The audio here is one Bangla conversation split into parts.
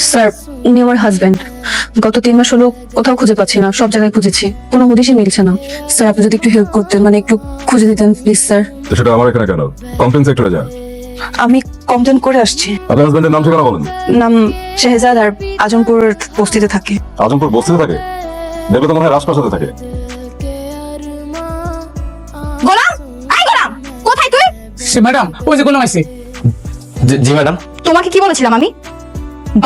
স্যার, উনি আমার হাজবেন্ড। গত 3 মাস হলো কোথাও খুঁজে পাচ্ছি না, সব জায়গায় খুঁজেছি, কোনো হদিশই মিলছে না। স্যার, আপনি যদি একটু হেল্প করতেন, মানে একটু খুঁজে দিতেন প্লিজ স্যার। তো সেটা আমার এখানে কেন? কমপ্লেন সেক্টরে যান। আমি কমপ্লেন করে আসছি। আপনার হাজবেন্ডের নাম ঠিকানা বলেন। নাম শেহজাদ, আর আজমপুর বস্তিতে থাকে। আজমপুর বস্তিতে থাকে? দেখলে তো মনে হয় রাজপ্রাসাদে থাকে। গোলাম, আই গোলাম, কোথায় তুই? সে ম্যাডাম, ওই যে গোলাম আইছে। জি ম্যাডাম। তোমাকে কি বলেছিলাম আমি?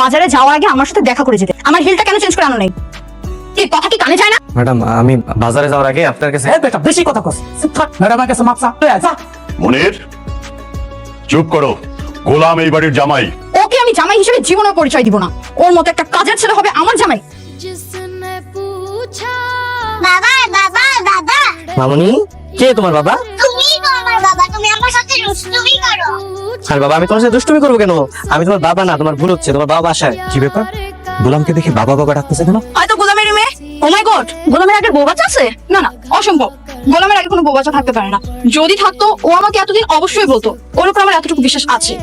বাজারে যাওয়ার আগে আমার সাথে দেখা করে যেতে। আমার হিলটা কেন চেঞ্জ করে আনো নাই? এই কথা কি কানে যায় না? ম্যাডাম, আমি বাজারে যাওয়ার আগে আপনার কাছে হ্যাঁ বেটা, বেশি কথা কস। চুপ থাক। ম্যাডামের কাছে মাপ চা। যা। মনির, চুপ করো। গোলাম এই বাড়ির জামাই। ওকে আমি জামাই হিসেবে জীবনে পরিচয় দিব না। ওর মতো একটা কাজের ছেলে হবে আমার জামাই। বাবা বাবা বাবা মামনি, কে তোমার বাবা? তুমি তো আমার বাবা, তুমি আমার সাথে দুষ্টুমি করো। আর বাবা, আমি তোমার সাথে দুষ্টুমি করবো কেন? আমি তোমার বাবা না, তোমার ভুল হচ্ছে। তোমার বাবা বাসায়। কি ব্যাপার? গোলামকে দেখে বাবা বাবা ডাকতেছে কেন? হয়তো গোলামের মেয়ে। ও মাই গড, গোলামের আগে বউ বাচ্চা আছে? না না, অসম্ভব। গোলামের আগে কোনো বউ বাচ্চা থাকতে পারে না। যদি থাকতো ও আমাকে এতদিন অবশ্যই বলতো। ওর উপর আমার এতটুকু বিশ্বাস আছে।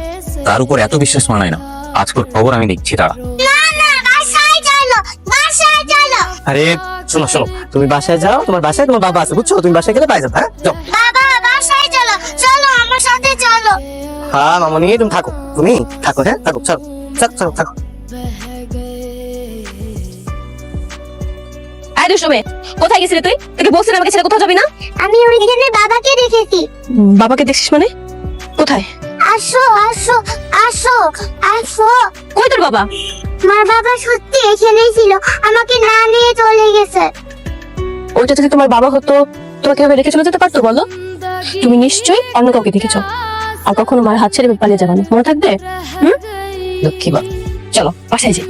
তার উপর এত বিশ্বাস মানায় না। আজকের খবর আমি দেখছি, তারা। না না, বাসায় চলো, বাসায় চলো। আরে শোনো শোনো, তুমি বাসায় যাও, তোমার বাসায় তোমার বাবা আছে, বুঝছো? তুমি বাসায় গেলে পাই যাবে। হ্যাঁ যাও। বাবা বাসায় চলো, চলো আমার সাথে চলো। হ্যাঁ মামনি, তুমি থাকো, তুমি থাকো। হ্যাঁ থাকো, চলো চলো চলো, থাকো। আয় দুষ্টু মেয়ে, কোথায় গেছিলি তুই? তোকে বলছিলাম আমাকে ছেড়ে কোথাও যাবি না। আমি ওইখানে বাবাকে দেখেছি। বাবাকে দেখছিস মানে? কোথায়? আসো আসো আসো আসো। কই তোর বাবা? আমার বাবা সত্যি এখানেই ছিল, আমাকে না নিয়ে চলে গেছে। ওইটা যদি তোমার বাবা হতো, তোমাকে এভাবে রেখে চলে যেতে পারতো বলো? তুমি নিশ্চয়ই অন্য কাউকে দেখেছো, আর কখনো মার হাত ছেড়ে পালিয়ে যাবে না, মনে থাকবে? লক্ষ্মী বাবা, চলো বাসায় যাই।